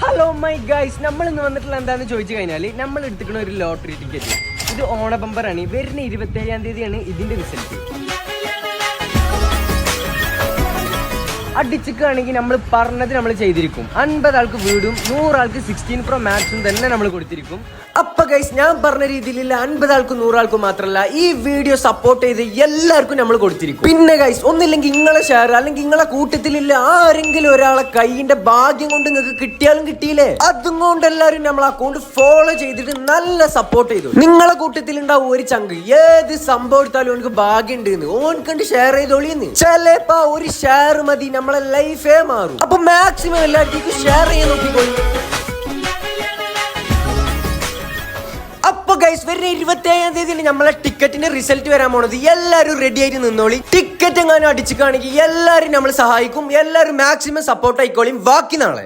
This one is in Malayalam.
ഹലോ മൈ ഗൈസ്, നമ്മൾ ഇന്ന് വന്നിട്ടുള്ള എന്താന്ന് ചോദിച്ചു കഴിഞ്ഞാൽ നമ്മൾ എടുത്തിക്കുന്ന ഒരു ലോട്ടറി ടിക്കറ്റ്. ഇത് ഓണ ബമ്പറാണ്. വരുന്ന 27-ാം തീയതിയാണ് ഇതിന്റെ റിസൾട്ട്. അടിച്ചിക്കുകയാണെങ്കിൽ നമ്മൾ പറഞ്ഞത് നമ്മൾ ചെയ്തിരിക്കും. 50 ആൾക്ക് വീടും 100 ആൾക്ക് 16 Pro Maxും തന്നെ നമ്മൾ കൊടുത്തിരിക്കും. അപ്പൊ ഗൈസ്, ഞാൻ പറഞ്ഞ രീതിയിലുള്ള 50 ആൾക്കും 100 ആൾക്കും മാത്രമല്ല ഈ വീഡിയോ സപ്പോർട്ട് ചെയ്ത് എല്ലാവർക്കും നമ്മൾ കൊടുത്തിരിക്കും. പിന്നെ ഗൈസ്, ഒന്നില്ലെങ്കിൽ നിങ്ങളെ ഷെയർ അല്ലെങ്കിൽ നിങ്ങളെ കൂട്ടത്തിലുള്ള ആരെങ്കിലും ഒരാളെ കൈയിന്റെ ഭാഗ്യം കൊണ്ട് നിങ്ങൾക്ക് കിട്ടിയാലും കിട്ടിയില്ലേ, അതും കൊണ്ട് എല്ലാവരും നമ്മൾ അക്കൗണ്ട് ഫോളോ ചെയ്തിട്ട് നല്ല സപ്പോർട്ട് ചെയ്തു. നിങ്ങളെ കൂട്ടത്തിൽ ഉണ്ടാവും ഒരു ചങ്ക്, ഏത് സംഭവം എടുത്താലും ഓനക്ക് ഭാഗ്യം ഉണ്ട്, ഓൻ കണ്ട് ഷെയർ ചെയ്തോളിന്ന്. ചിലപ്പോ ഒരു ഷെയർ മതി നമ്മളെ ലൈഫേ മാറും. അപ്പൊ മാക്സിമം എല്ലാവർക്കും ഷെയർ ചെയ്യാൻ നോക്കിക്കോളൂ. അപ്പൊ ഗൈസ്, വരുന്ന 27-ാം തീയതി നമ്മളെ ടിക്കറ്റിന്റെ റിസൾട്ട് വരാൻ പോണത്. എല്ലാവരും റെഡി ആയിട്ട് നിന്നോളി. ടിക്കറ്റ് എങ്ങാനും അടിച്ചിക്കാണെങ്കിൽ എല്ലാവരും നമ്മൾ സഹായിക്കും. എല്ലാവരും മാക്സിമം സപ്പോർട്ട് ആയിക്കോളിയും. ബാക്കി നാളെ